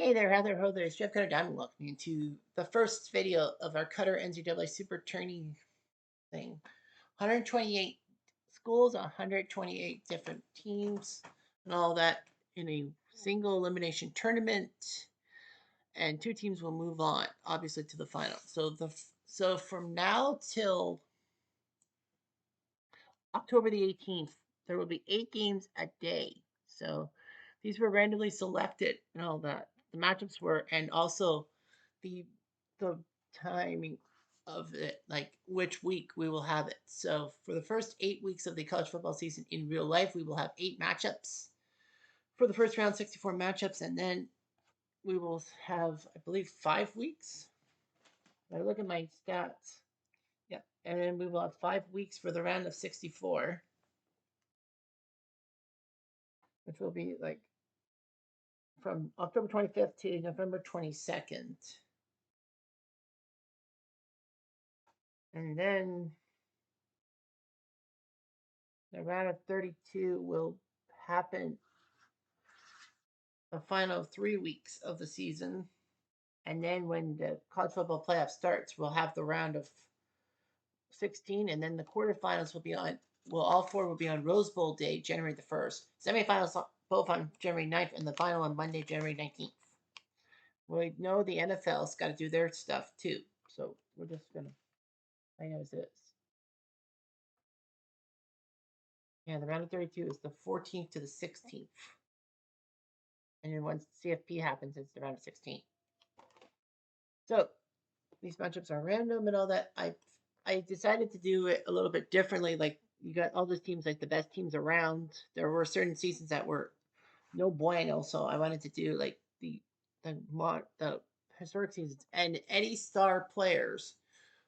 Hey there, Heather. Ho there. It's Jeff Cutter Diamond welcoming you to the first video of our Cutter NCAA Super Trny thing. 128 schools, 128 different teams, and all that in a single elimination tournament. And two teams will move on, obviously, to the final. So from now till October the 18th, there will be 8 games a day. So these were randomly selected and all that. The matchups were, and also the the timing of it, like which week we will have it. So for the first 8 weeks of the college football season in real life, we will have 8 matchups for the first round, 64 matchups, and then we will have, I believe, 5 weeks. I look at my stats. Yeah, and then we will have 5 weeks for the round of 64, which will be like from October 25th to November 22nd. And then the round of 32 will happen the final 3 weeks of the season. And then when the college football playoff starts, we'll have the round of 16, and then the quarterfinals will be on, well, all 4 will be on Rose Bowl Day, January the 1st. Semifinals both on January 9th, and the final on Monday, January 19th. We know the NFL's got to do their stuff too, so we're just going to play as is. Yeah, the round of 32 is the 14th to the 16th. And then once CFP happens, it's the round of 16. So these matchups are random and all that. I decided to do it a little bit differently. Like, you got all those teams, like the best teams around. There were certain seasons that were no bueno, so I wanted to do like the historic seasons and any star players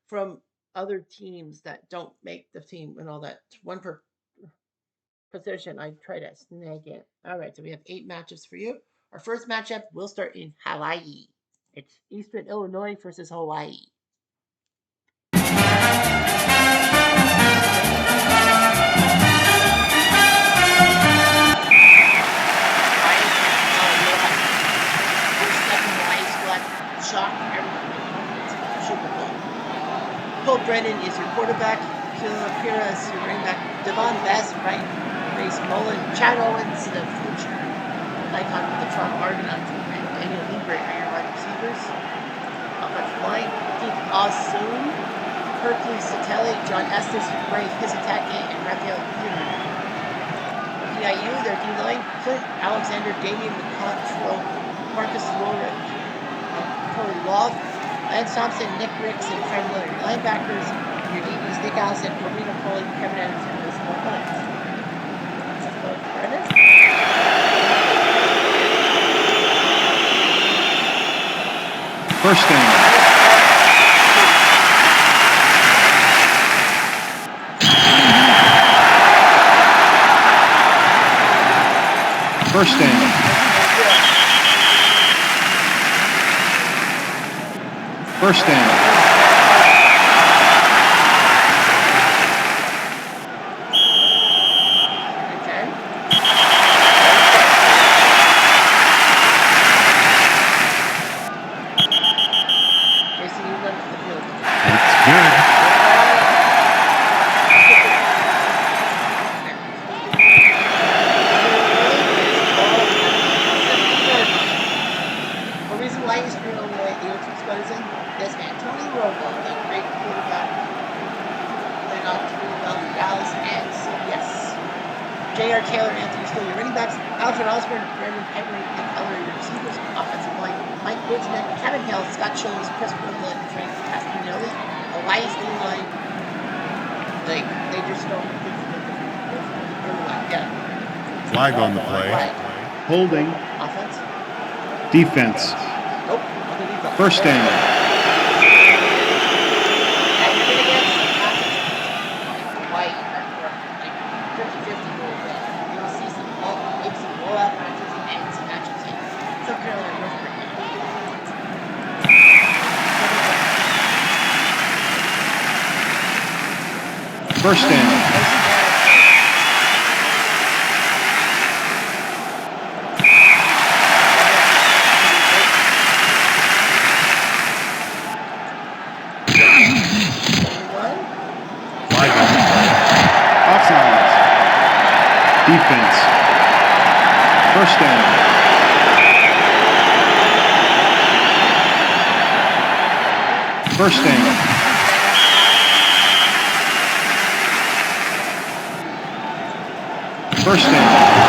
from other teams that don't make the team and all that. One per position. I try to snag it. All right, so we have 8 matchups for you. Our first matchup will start in Hawaii. It's Eastern Illinois versus Hawaii. Shock everyone. Super Bowl. Cole Brennan is your quarterback. Killer Pira is your running back. Devon Bass, right? Grace Mullen. Chad Owens, the future icon of the Toronto Argonauts. And Daniel Lieber are your wide receivers. Offensive line. Keith Austin, Hercules Satele, John Estes, Ray Pisatake, and Raphael Jr. PIU, their D-line. Clint Alexander, Damian McControl, Marcus Lorek, Corey Love, Lance Thompson, Nick Ricks, and Fred Miller. Linebackers, your DBs, Nick Allison, Marina Foley, Kevin Anderson, and Small Hunt. Brennan? First down. First down. First down. J.R. Taylor, Anthony Steele, your running backs, Alfred Osborne, Brandon Henry, and Keller, your receivers, offensive line, Mike Woodsman, Kevin Hill, Scott Scholes, Chris Brindle, and Frank Castagnoli. Hawaii's D-line, like, they just don't Flag on the play. Flag. Holding. Offense. Defense. Nope. First down. First down. First down. First down.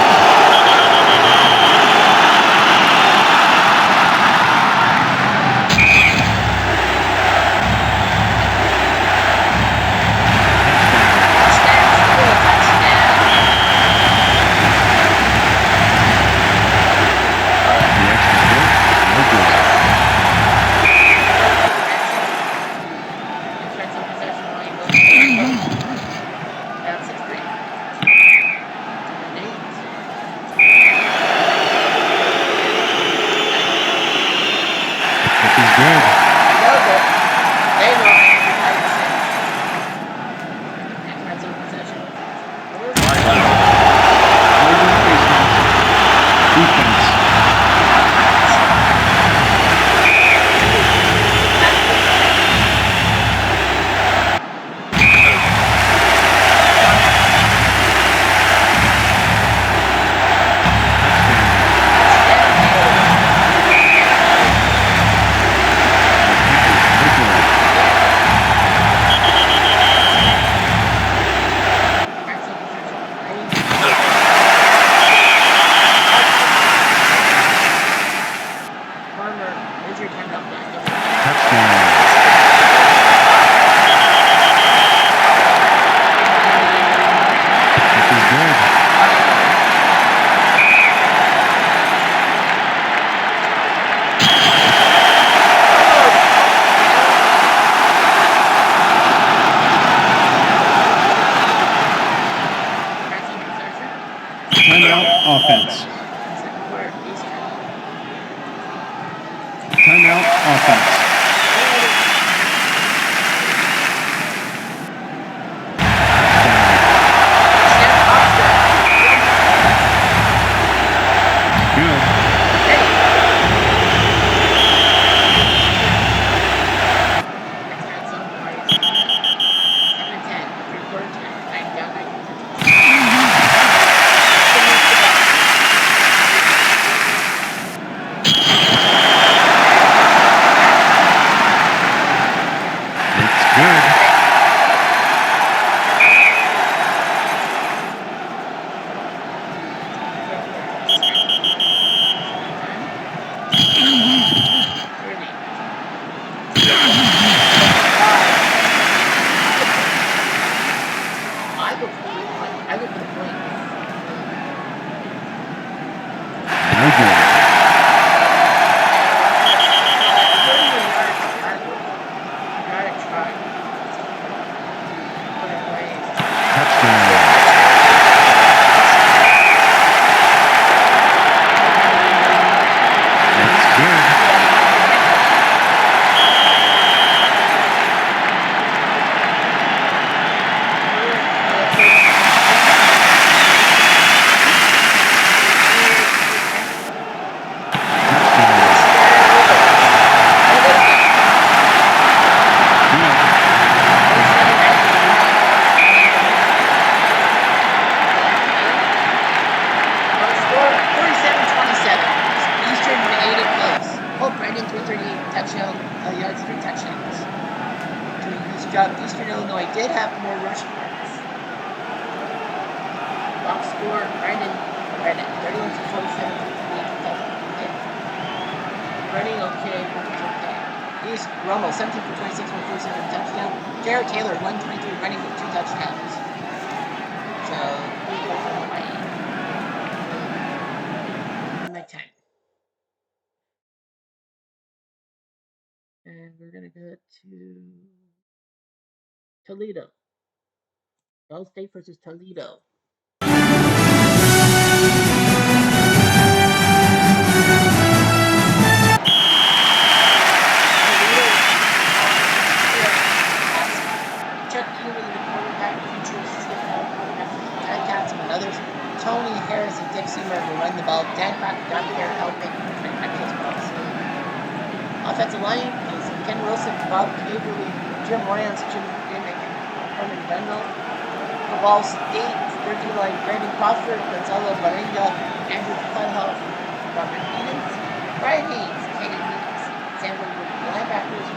Offense. Timeout offense. Eastern Illinois did have more rushing yards. Box score, Brandon, 31 to 47 for 3 Running okay, okay. East Rummel, 17 for 26, 147 touchdown. Jared Taylor, 123 running with 2 touchdowns. So, we go for Hawaii. My time. And we're going to go to Toledo. Bell State versus Toledo. Tony Harris and Dixie Murray run the ball. Dan Care helping catch balls. Offensive line is Ken Wilson, Bob Caverly, Jim Rance, Jim Dimick, Herman Bendel. For Ball State, 13 line Brandon Crawford, Gonzalo Baringa, Andrew Funhoff, Robert Edens, Brian Haynes, Kaden Weeks, Sam Woodward, linebackers,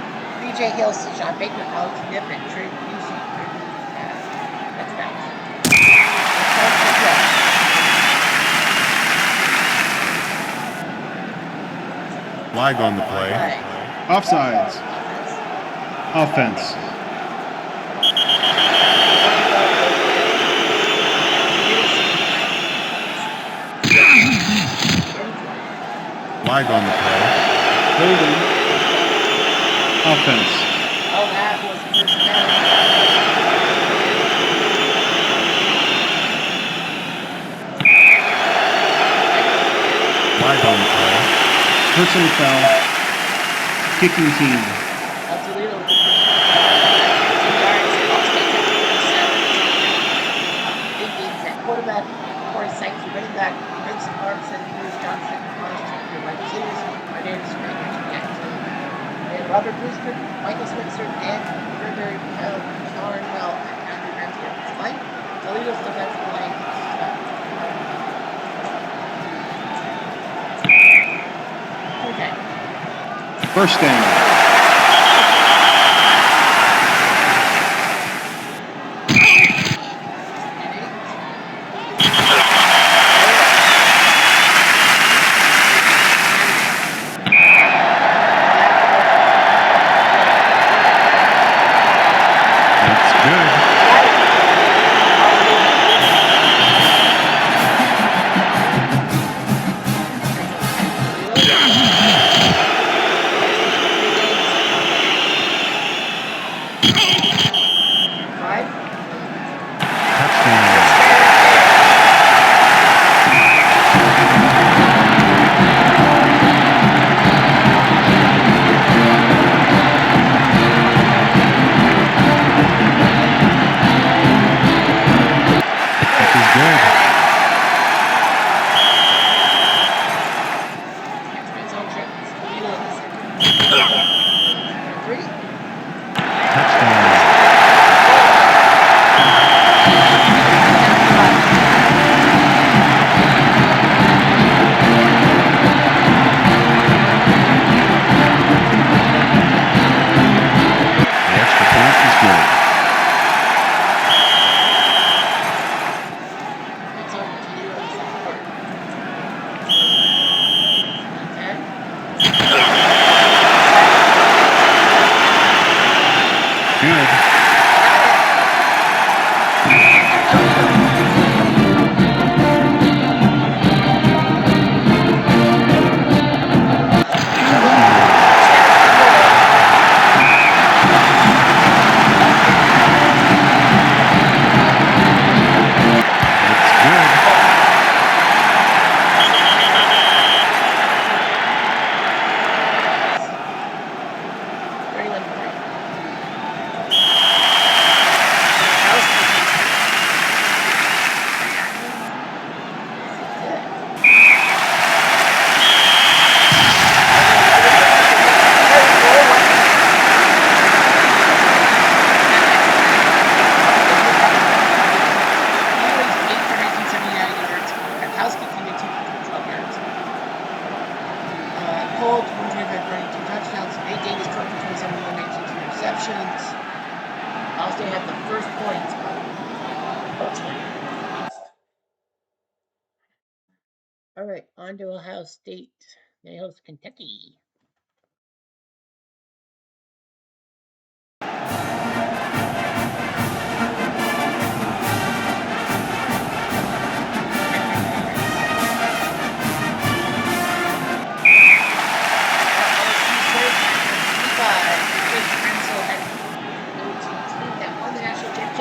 BJ J. Hill, Sean Baker, Alex Nip, and Trey Busey. That's bad. Flag on the play. Flag. Offsides. Offense. Offense. Flag on the play. Holding. Offense. Oh, that was first down. Flag on the play. Personal foul. Kicking team. Toledo with the first down. 2 yards. Ball stays at 47. Big gains at quarterback. Corey Sykes, your running back. Vince Armstead, Bruce Johnson, Connors Tucker, your wide receivers. Arnett Spanish, Jack and Robert Brewster, Michael Switzer, and Burberry, Carnwell, and Andrew Ramsey offensive line. Toledo's defensive line. Okay. First down. All right, on to Ohio State. They host Kentucky.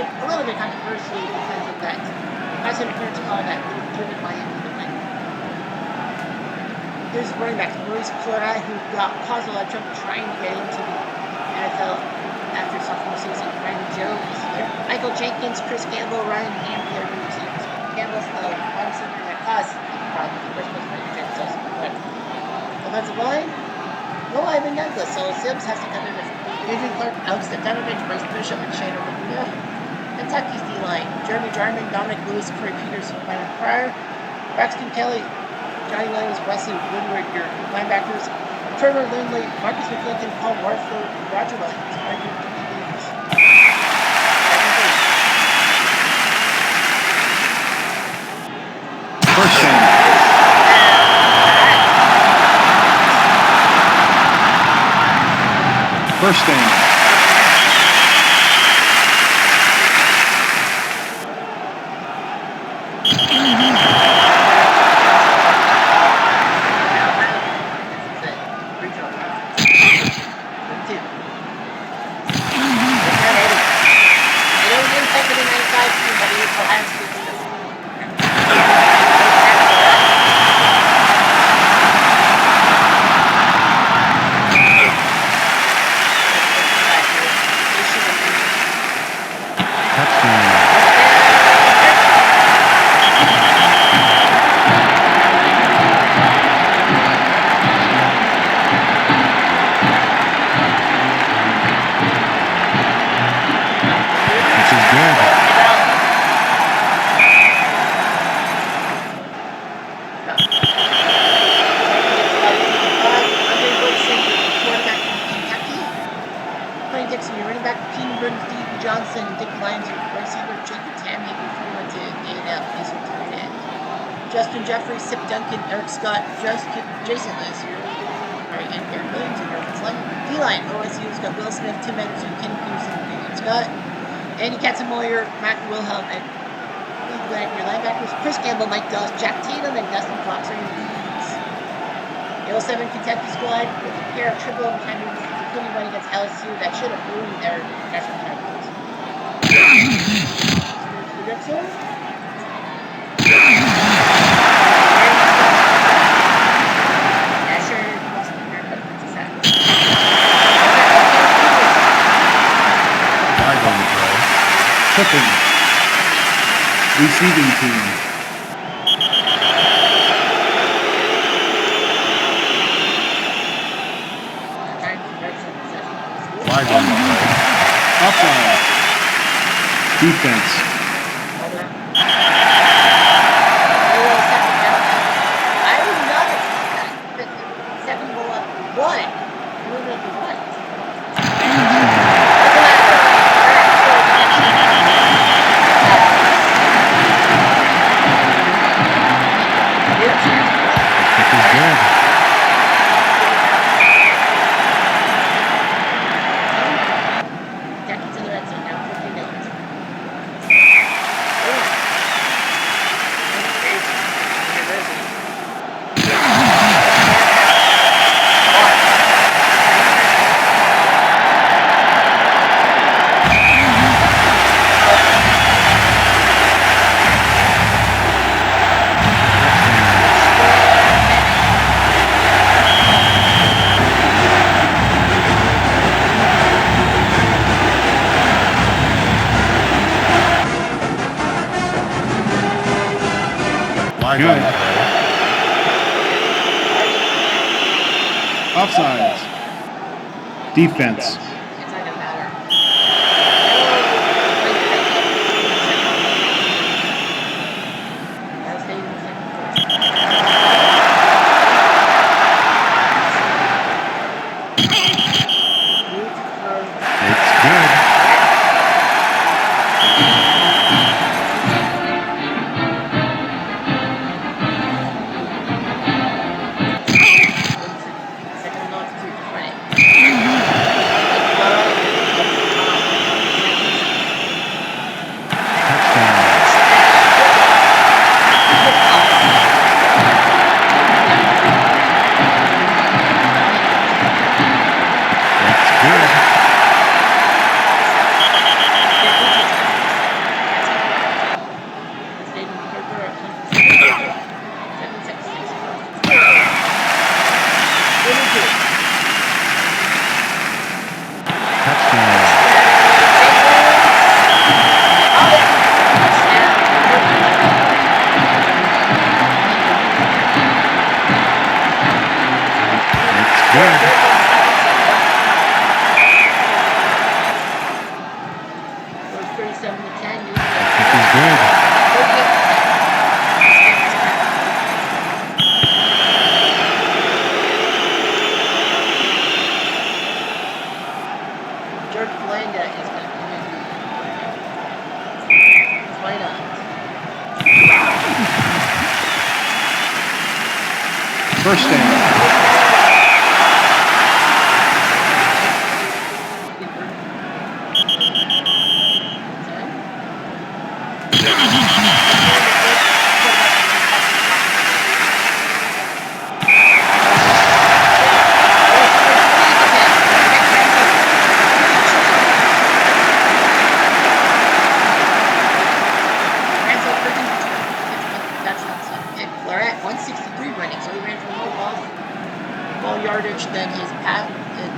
A little bit controversially because of that pass interference call that given Miami the win. Here's running back Maurice Clora, who caused a lot of trouble trying to get into the NFL after sophomore season. Ryan Jones, Michael Jenkins, Chris Campbell, Ryan Ham, the other receivers. Campbell's the wide receiver that caused the problem. The first place Ryan Jones does. But offensive line, no Ivan Douglas, so Sims has to come in with Adrian Clark, Alex Stefanovic, Bryce Bishop, and Shannon Laguna. Kentucky's D-line, Jeremy Jarman, Dominic Lewis, Corey Peters, Brandon Pryor, Braxton Kelly, Johnny Williams, Wesley Woodward, your linebackers, Turner, Lindley, Marcus McClinton, Paul Warford, Roger Williams are your DBs. First down. First down. Johnson, Dick Lyons, receiver Jacob Tammy before he went to A&M. He's a tight end. Justin Jeffries, Sip Duncan, Eric Scott, Jason Lewis, right, and Aaron Williams in your offensive line. D-line, OSU's got Will Smith, Tim Anderson, Ken Pearson, and Scott. Andy Katzenmoyer, Matt Wilhelm, and your linebackers, Chris Campbell, Mike Doss, Jack Tatum, and Dustin Fox are your leads. The 07 Kentucky squad with a pair of triple overtimers, including one against LSU that should have ruined their national titles. Tipping. Receiving team. Flag on the play. Offside. Defense. I would not expect that. 7 goal up 1. You would make what? Good. Offsides. Defense. It's not gonna matter. It's good.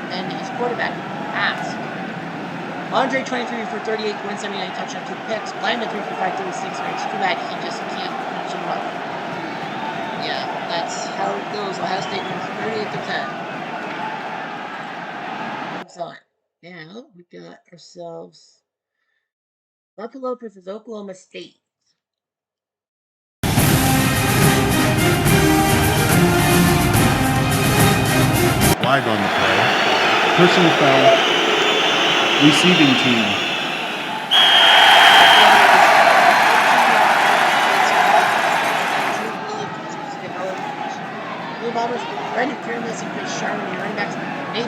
then his quarterback passed. Andre 23 for 38, 179 touchdown, 2 picks. Blanda 3 for 5, 36 yards. Too bad he just can't finish him up. Yeah, that's how it goes. Ohio State wins 38-10. Moves on. Now we got ourselves Buffalo versus Oklahoma State. Flag on the play. Personal foul. Receiving team. Blue Bombers, Brandon Fearless and Chris Sharman, your running backs. They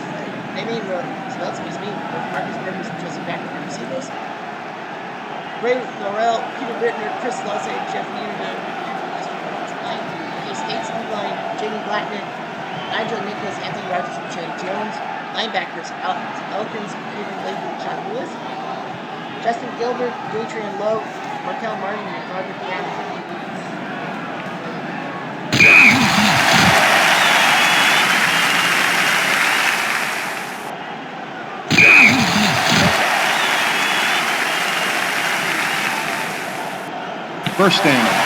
made Speltzky's me with Marcus Rivers and Jesse Backer for receivers. Ray Laurel, Peter Brittner, Chris Losse, Jeff Nierenberg, and Western Offensive line. K-State's line, Jamie Blackman, Nigel Nicholas, Anthony Rogers, and Chad Jones. Linebackers, Alex Elkins, Peter Layton, and John Lewis. Justin Gilbert, Adrian Lowe, Markel Martin, and Roderick Brown for DBs. First down.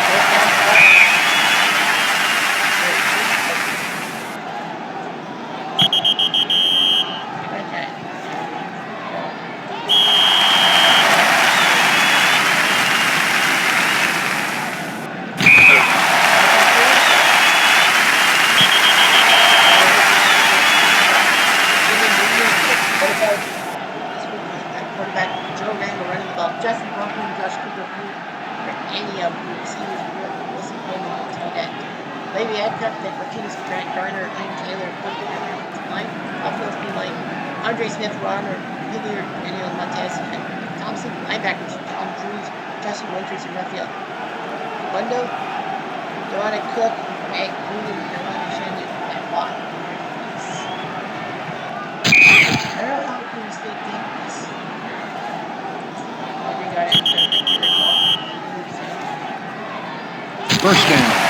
Quarterback Joe Randall running the ball. Justin Brooklyn, Josh Cooper, any of the receivers, Wilson Coleman, and tight end. Levy Adcup, Nick Martinez, Grant Garner, Lane Taylor, Brooklyn, and offensive line. Buffalo's B line, Andre Smith, Ronner, Hilliard, Daniel Montez, and Thompson. Linebackers, Tom Drews, Justin Winters, and Raphael Bundo. Dorana Cook, Meg Gruden, Carolina Shannon, and Watt. I don't know how Oklahoma State did this. First down.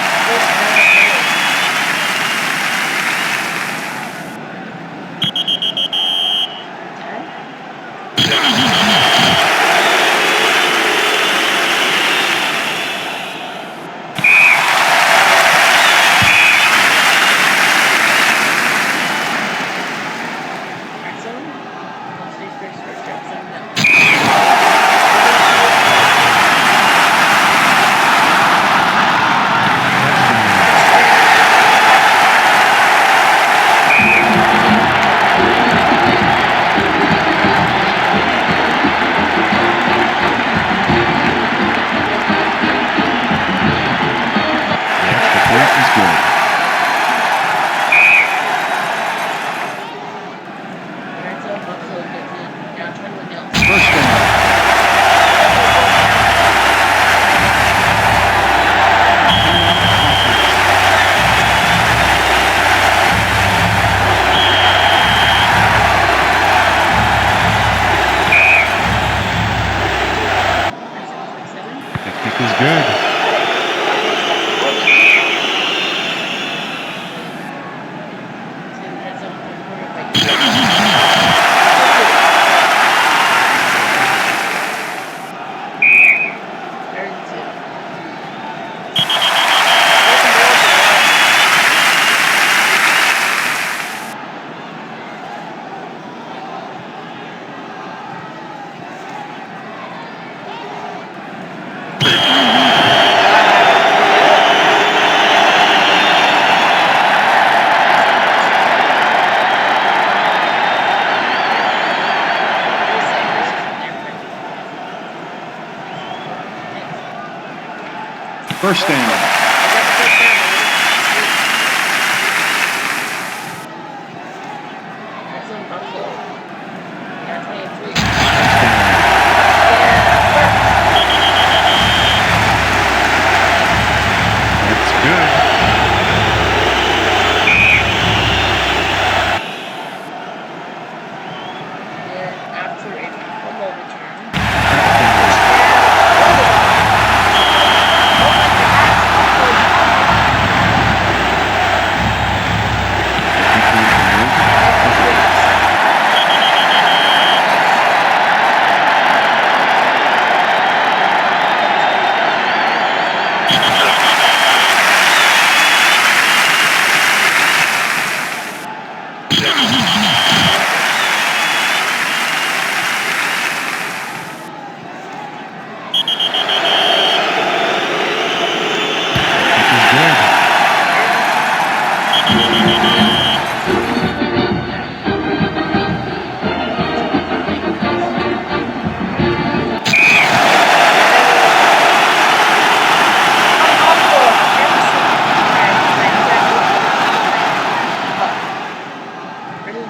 First down.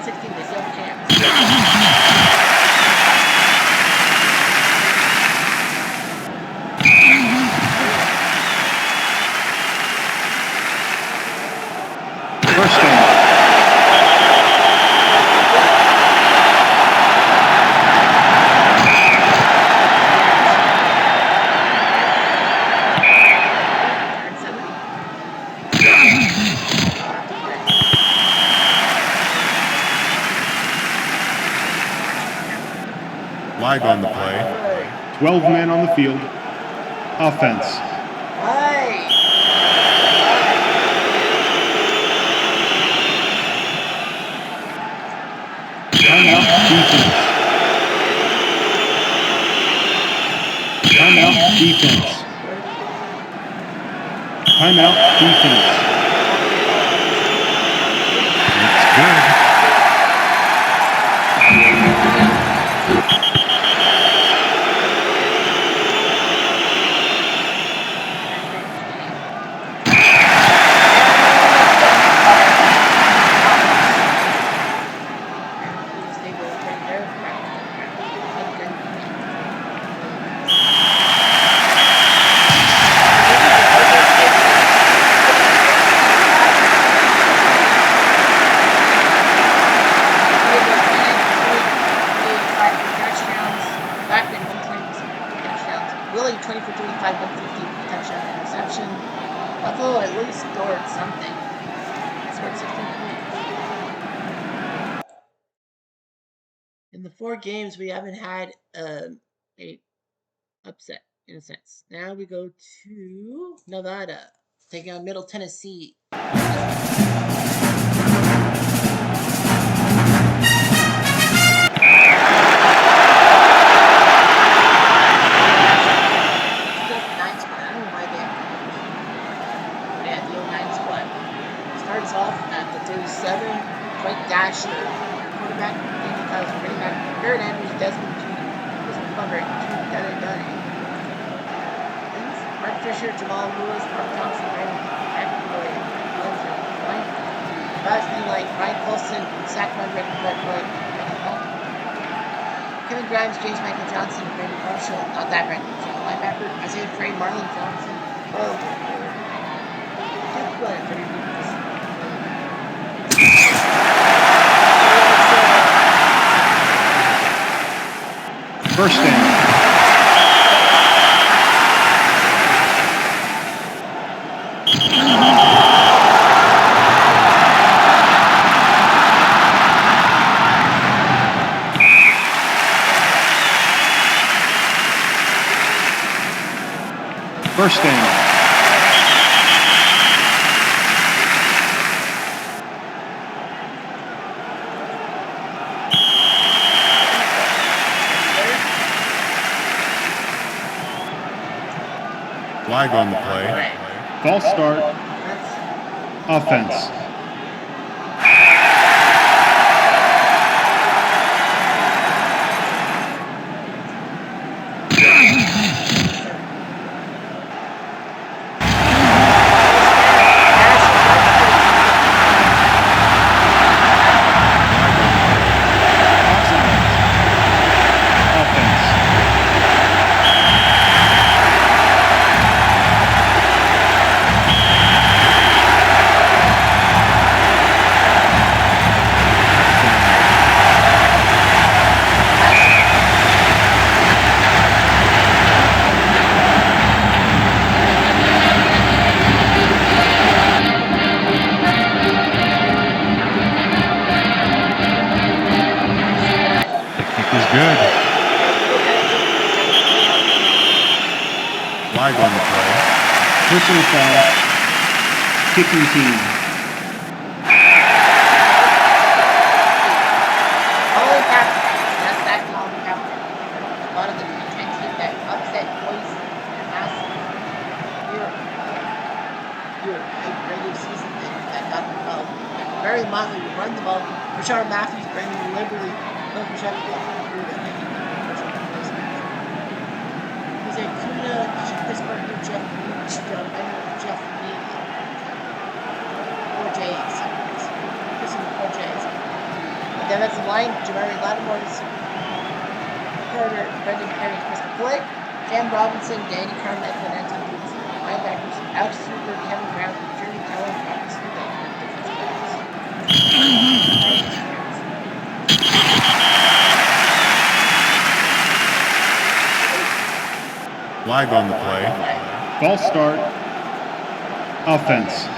17-16, they still have a chance. First down. Turn 7. Not to play. Flag on the play. 12 men on the field. Offense. Right. Timeout. Defense. Timeout. Defense. Timeout. Defense. Looks good. Willie 20 for 35, 150, touchdown, interception. Buffalo at least scored something. They scored 16 points. In the 4 games, we haven't had a upset, in a sense. Now we go to Nevada, taking on Middle Tennessee. Starts off at the 37, Dwight Dasher, quarterback, Danny Kyle's running back, third end was Desmond Plummer, Dunny. Mark Fisher, Jamal Lewis, Mark Johnson, Ryan Boston like Ryan Colson, Zach Run, Kevin Grimes, James Michael Johnson, Brandon Marshall, not that Brandon, linebacker, Isaiah Frey, Marlon Johnson, Duke Glenn, First down. First down. Flag on the play. False start. Offense. Good. Flag on the play. Personal foul. Kicking team. Holy crap. That's that long count. A lot of the defense team that upset boys and massive. Your regular season thing that got the ball. Very motley. We run the ball. Rashard Matthews, Brandon liberally. Jose Kuna, Chris Parker, Jeff Leach, John Bennett, Jeff Neal. 4 J's. Kissing 4 J's. defensive line, Jamari Lattimore, Carter, Brendan Perry, Chris McCoy, Cam Robinson, Danny Carmack, and Anton Boots. Linebackers, Alex Cooper, Kevin Brown, Jeremy Keller, Marcus Smith, and defensive backs. Flag on the play. False start. Offense.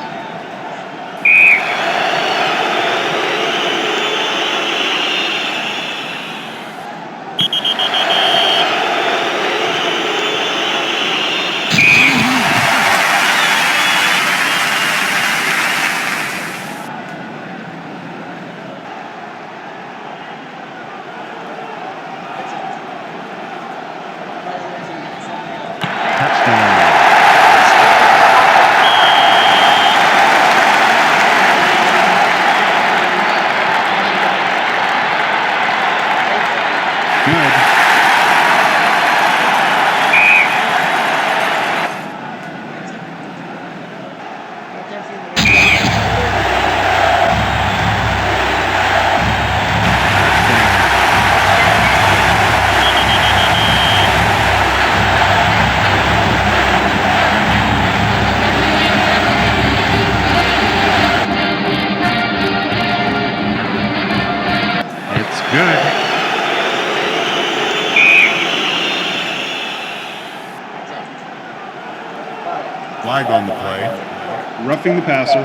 Flag on the play. Roughing the passer.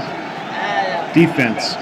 Defense.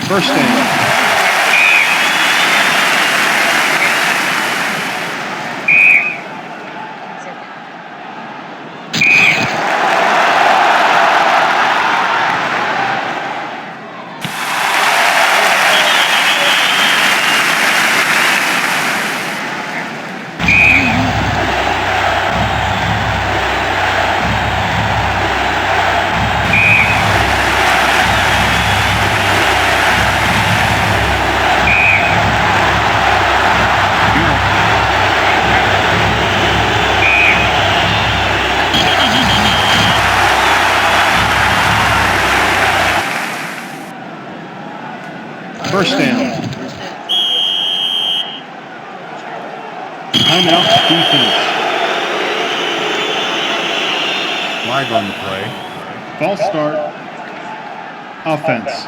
First down. First down. Timeout defense. Flag on the play. False start. Offense.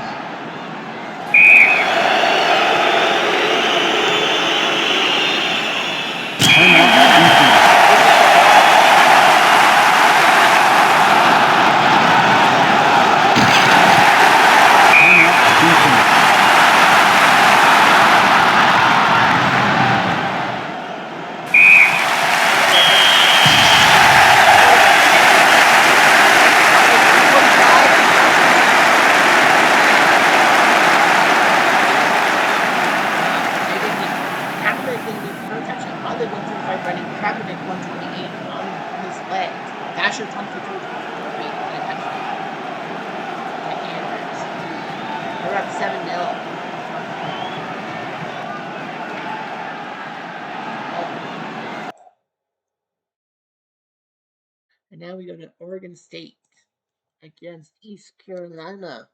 Timeout defense. Timeout 7-0. And now we go to Oregon State against East Carolina.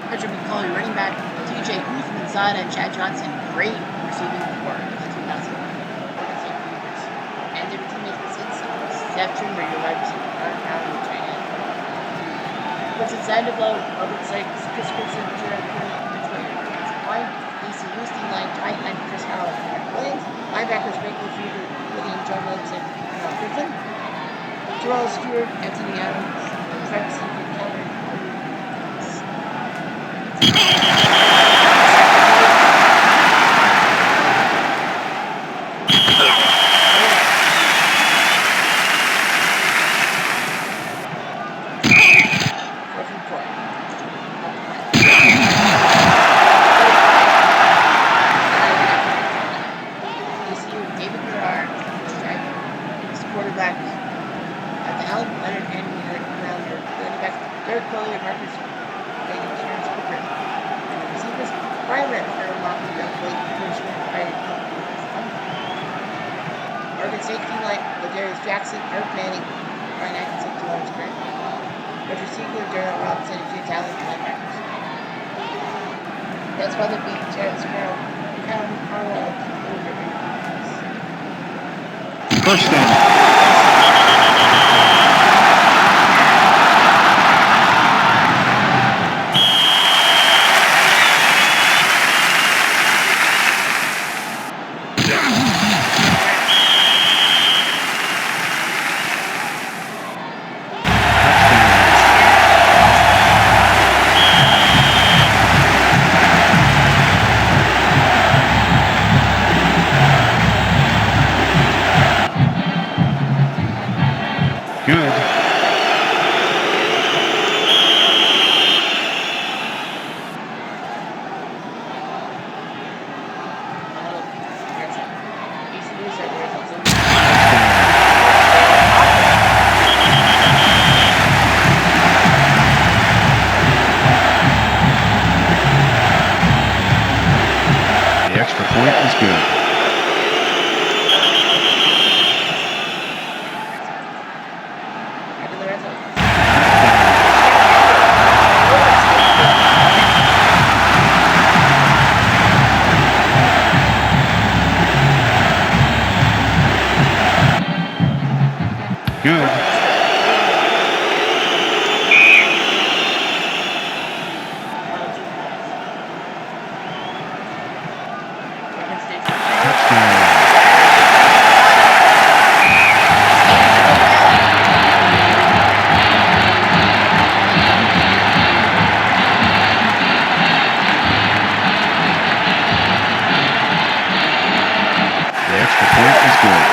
Patrick McCauley, running back, TJ Uthmanzada, and Chad Johnson, great receiving core of the 2000 Oregon State Cougars. And their teammates with Seth Trny, your wide receiver, Aaron Allen, your tight end. Vincent Sandoval, Robert Sykes, Chris Gibson, Jared Curry, Mitch Williams, offensive line, ECU Steam line, tight end, Chris Howell, and Mark Williams. Linebackers, Baker Feeder, William John Williamson, and Al Griffin. Terrell Stewart, Anthony Adams, Frank Stephen Cameron, Oregon State team like Ladarius Jackson, Eric Manning, Brian Atkinson, Lawrence Grant, Roger Siegler, Darrell Robinson, and James Allen, linebackers. That's why they beat Jared Sparrow, Calvin Harwell, First down. Good. The extra point is good. Good. The extra point is good.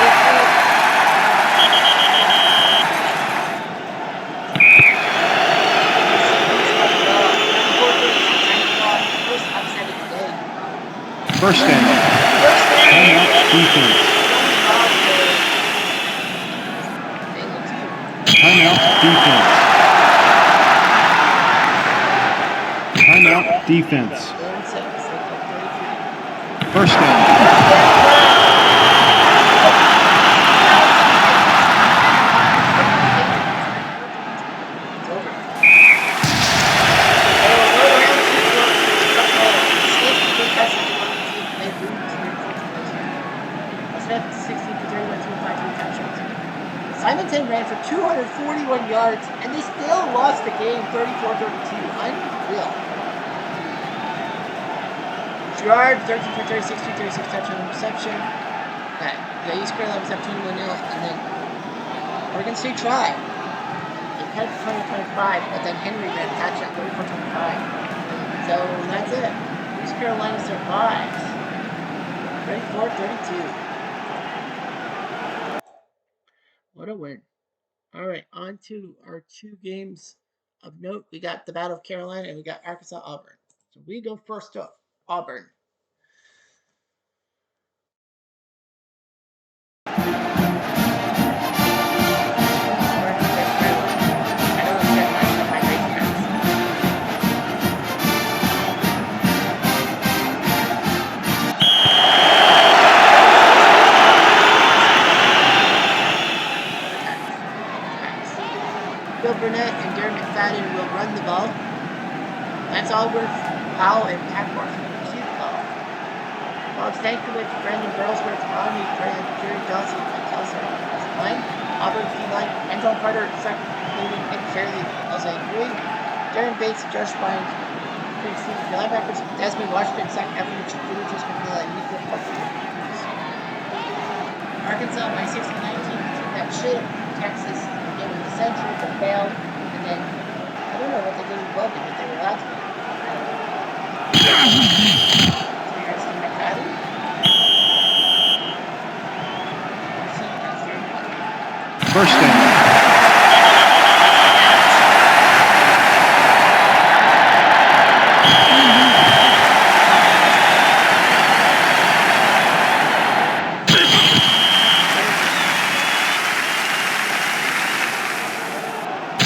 First down. Timeout defense. Timeout defense. Timeout defense. First down. Simonton ran for 241 yards, and they still lost the game 34-32. Unreal. Gerard, 13 for 36, 236 touchdown reception. The East Carolina was up 21-0, and then Oregon State tried. They had 20-25, but then Henry ran a touchdown 34-25. So that's it. East Carolina survives. 34-32. What a win. All right, on to our two games of note. We got the Battle of Carolina and we got Arkansas Auburn. So we go first to Auburn. Bill Burnett and Darren McFadden will run the ball. Lance Allworth, Powell, and Packworth will receive the ball. Bob Stankiewicz, Brandon Burlsworth, Rodney Grant, Jerry Dawson, and Kelsey line. Auburn D line, Anton Carter, second, leading Nick Fairley, Jose Green, Darren Bates, Josh Bryant, Craig Stevens, the linebackers, Desmond Washington, Zach Evans, Julius McNeil, and Nico Parker. Arkansas by 16-19, team that should Texas game of the century but failed, and then I don't know what they did in Logan, but they were allowed to. 3 yards to McFadden. First down.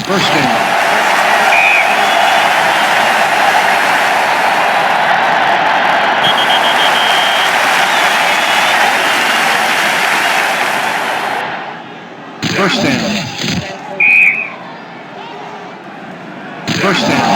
First down. First down. First down.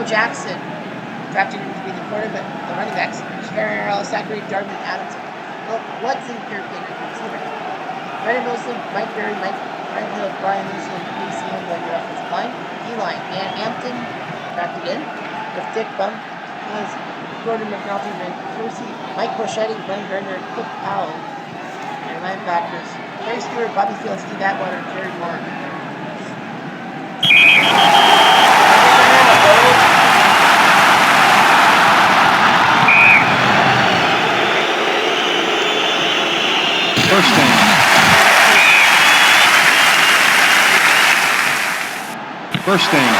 Jackson drafted him to be the quarterback, the running backs. Terrell, Zachary, Darwin, Adams, Watson, Kirkland, and receiver. Brandon Wilson, Mike Berry, Brian Hill, Brian Wilson, Casey Hemble, your offensive line. D-line, Dan Hampton, drafted in. With Dick Bum, Gordon McNulty, Van Percy, Mike Porchetti, Glenn Gardner, Cliff Powell. And linebackers, Terry Stewart, Bobby Fields, Steve Atwater, Terry Moore. First down. First down.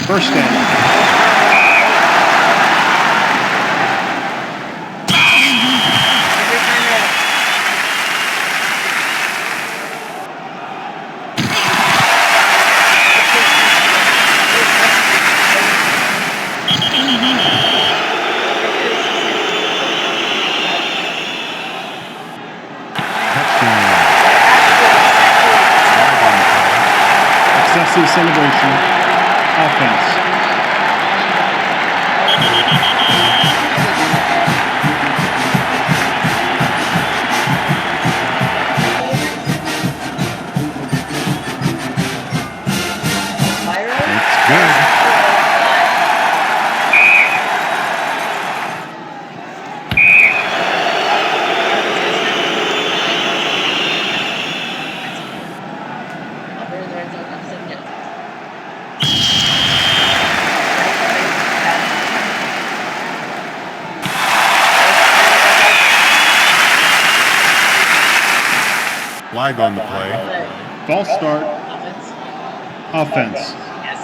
First down. Excessive celebration. Offense. It's good. Flag on the play. False start. Offense. Yes.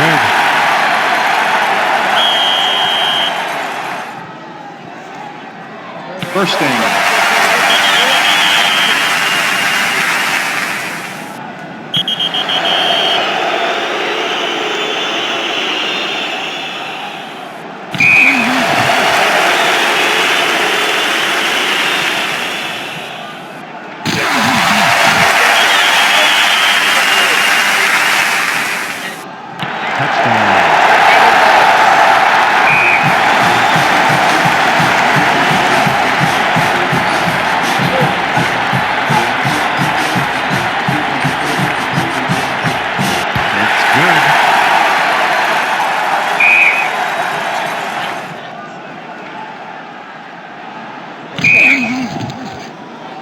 good. First down. Touchdown. It's good.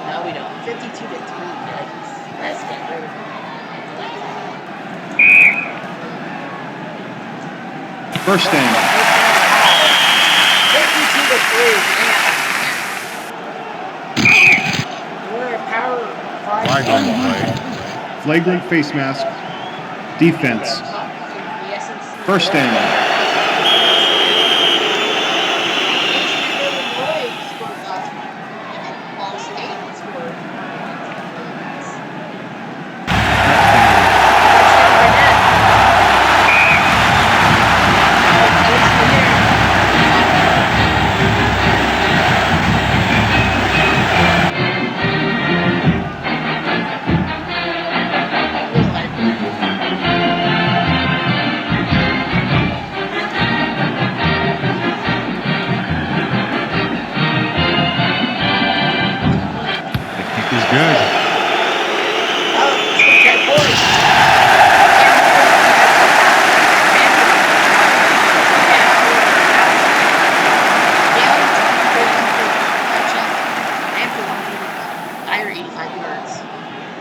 No, we don't. 52 to 3. Yikes. Let's get rid of him. It's left. First down. 52 to 3. We're a power 5. Flag on the play. Flagrant face mask. Defense. The SNC. First down. Illinois scored last week. I think Ball State scored. The kick is good. Ira 85 yards.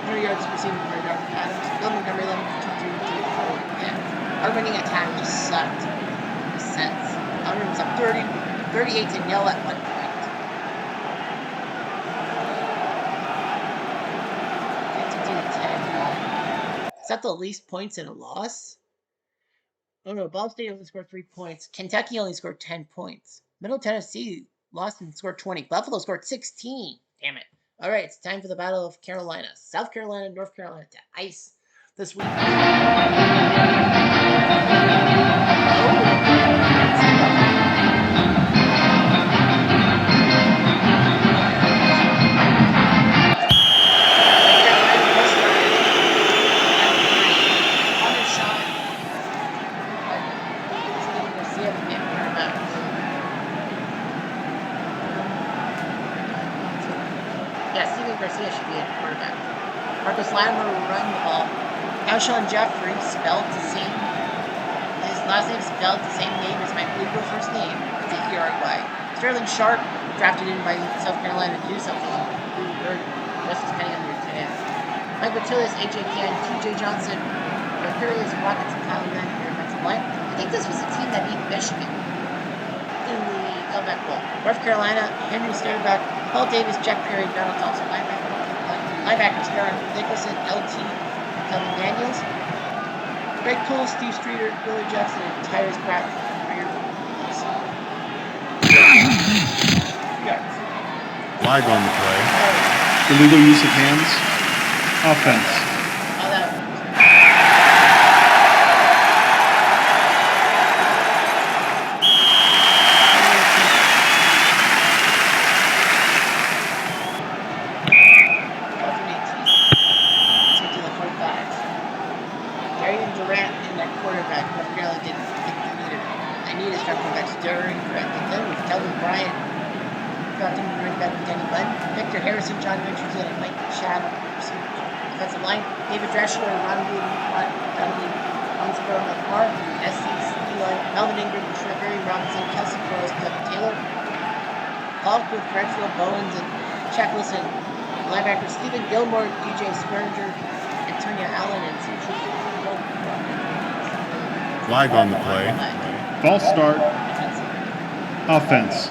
3 yards receiving for Dark Adams. Bill Montgomery 11 for 234. Yeah. Our running attack just sucked. In a sense. Auburn was up 38 to 0 at one point. 52 to 10. Is that the least points in a loss? Oh no, Ball State only scored 3 points. Kentucky only scored 10 points. Middle Tennessee lost and scored 20. Buffalo scored 16. Damn it. All right, it's time for the Battle of Carolina. South Carolina, North Carolina to ice this week. Garcia should be a quarterback. Marcus Latimer will run the ball. Alshon Jeffrey, spelled the same. His last name is spelled the same name as my legal first name. It's A-E-R-Y. Sterling Sharp, drafted in by South Carolina to do something. Just as many under 10. Mike Batillas, A.J. Cann, T.J. Johnson, Mercurius, Rockets, and Kyle Mann in your defensive line. I think this was the team that beat Michigan in the comeback bowl. North Carolina, Henry Sterback, Paul Davis, Jack Perry, Donald Thompson, linebackers Darren Nicholson, LT, Kevin Daniels, Greg Cole, Steve Streeter, Billy Jackson, and Tyrus Pratt. Flag on the play. Illegal use of hands. Offense. David Drescher, Ron Dudley, Onsborough, McCarr, SC, Melvin Ingram, Trevor Robinson, Kelsey Burrows, Kevin Taylor, Falkwood, Redfield, Bowens, and Checkless, and linebackers Stephen Gilmore, DJ Sperringer, Antonia Allen, and C.J. Flag on the play. False start. Offense.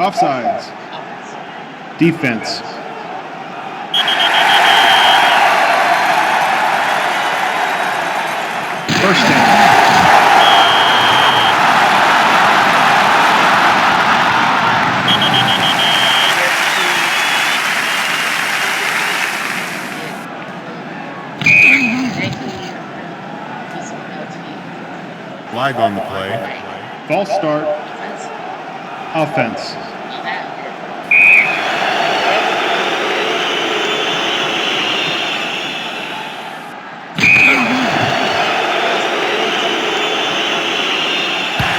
Offsides. Offense. Defense. First down. Flag on the play. False start. Offense.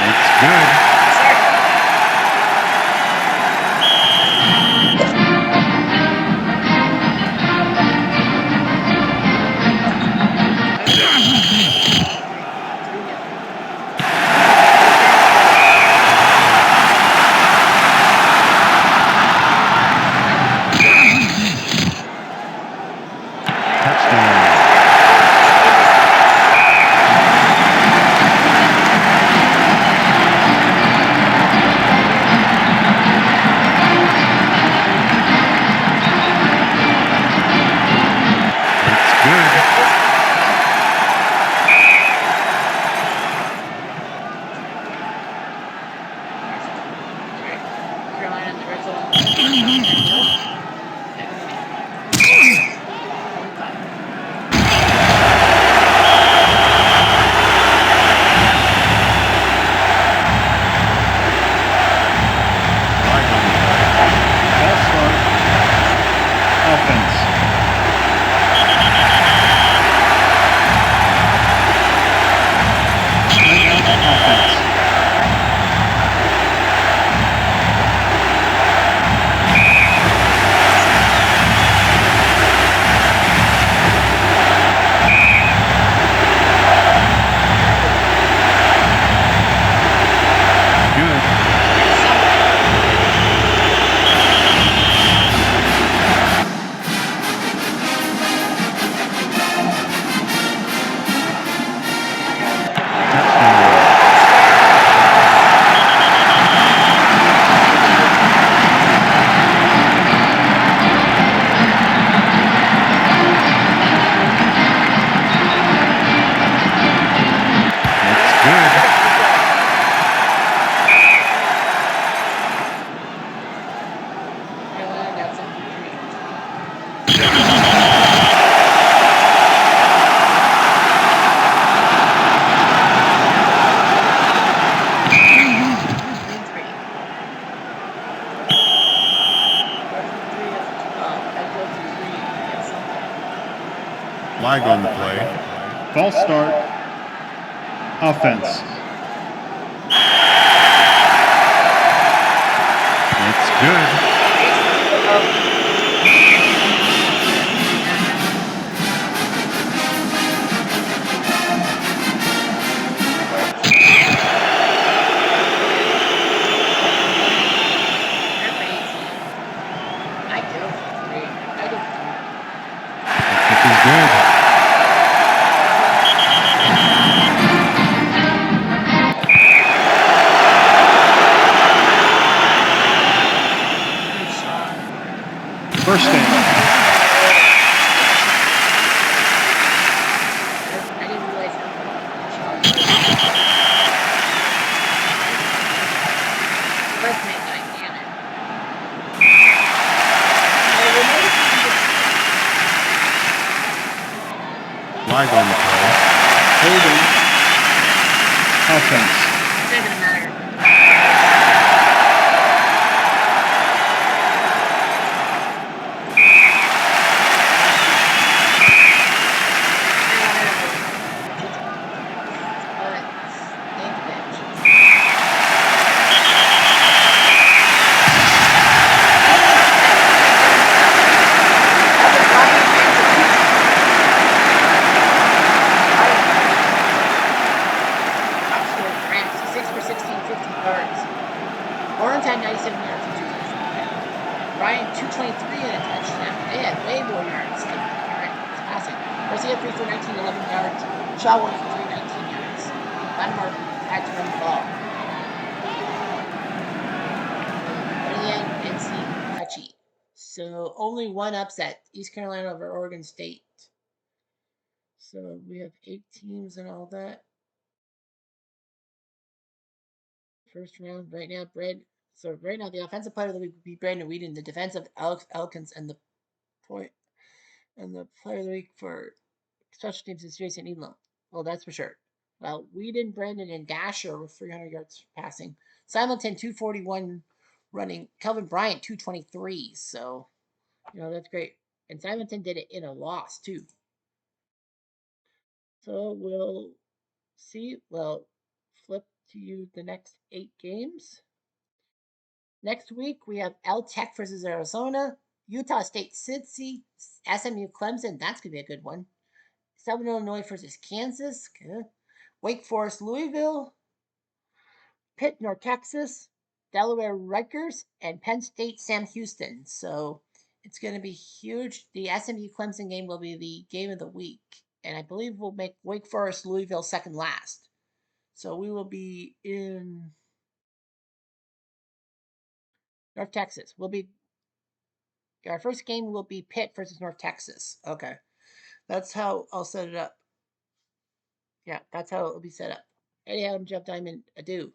It's good. Flag on the play. False start. Offense. It's good. The kick is good. First down. Flag on the play. Holding. Offense. Orange had 97 yards and 2 touchdowns. Ryan 223 and a touchdown. They had way more yards than passing. Garcia 3 for 19, 11 yards. Shaw 1 for 3, 19 yards. Lattimore had to run the ball. What do So only one upset: East Carolina over Oregon State. So we have 8 teams and all that. First round right now, So right now, the offensive player of the week would be Brandon Whedon. The defensive Alex Elkins, and the point and the player of the week for special teams is Jason Elam. Well, that's for sure. Well, Whedon, Brandon, and Dasher with 300 yards passing. Simonton 241 running. Kelvin Bryant 223. So that's great. And Simonton did it in a loss too. So we'll see. Well, flip to you the next 8 games. Next week, we have L Tech versus Arizona, Utah State Cincy, SMU Clemson. That's going to be a good one. Southern Illinois versus Kansas. Good. Wake Forest Louisville, Pitt North Texas, Delaware Rutgers, and Penn State Sam Houston. So it's going to be huge. The SMU Clemson game will be the game of the week. And I believe we'll make Wake Forest Louisville second last. So we will be in North Texas. Our first game will be Pitt versus North Texas. Okay. That's how I'll set it up. Yeah, that's how it will be set up. Anyhow, I'm Jeff Diamond. Adieu.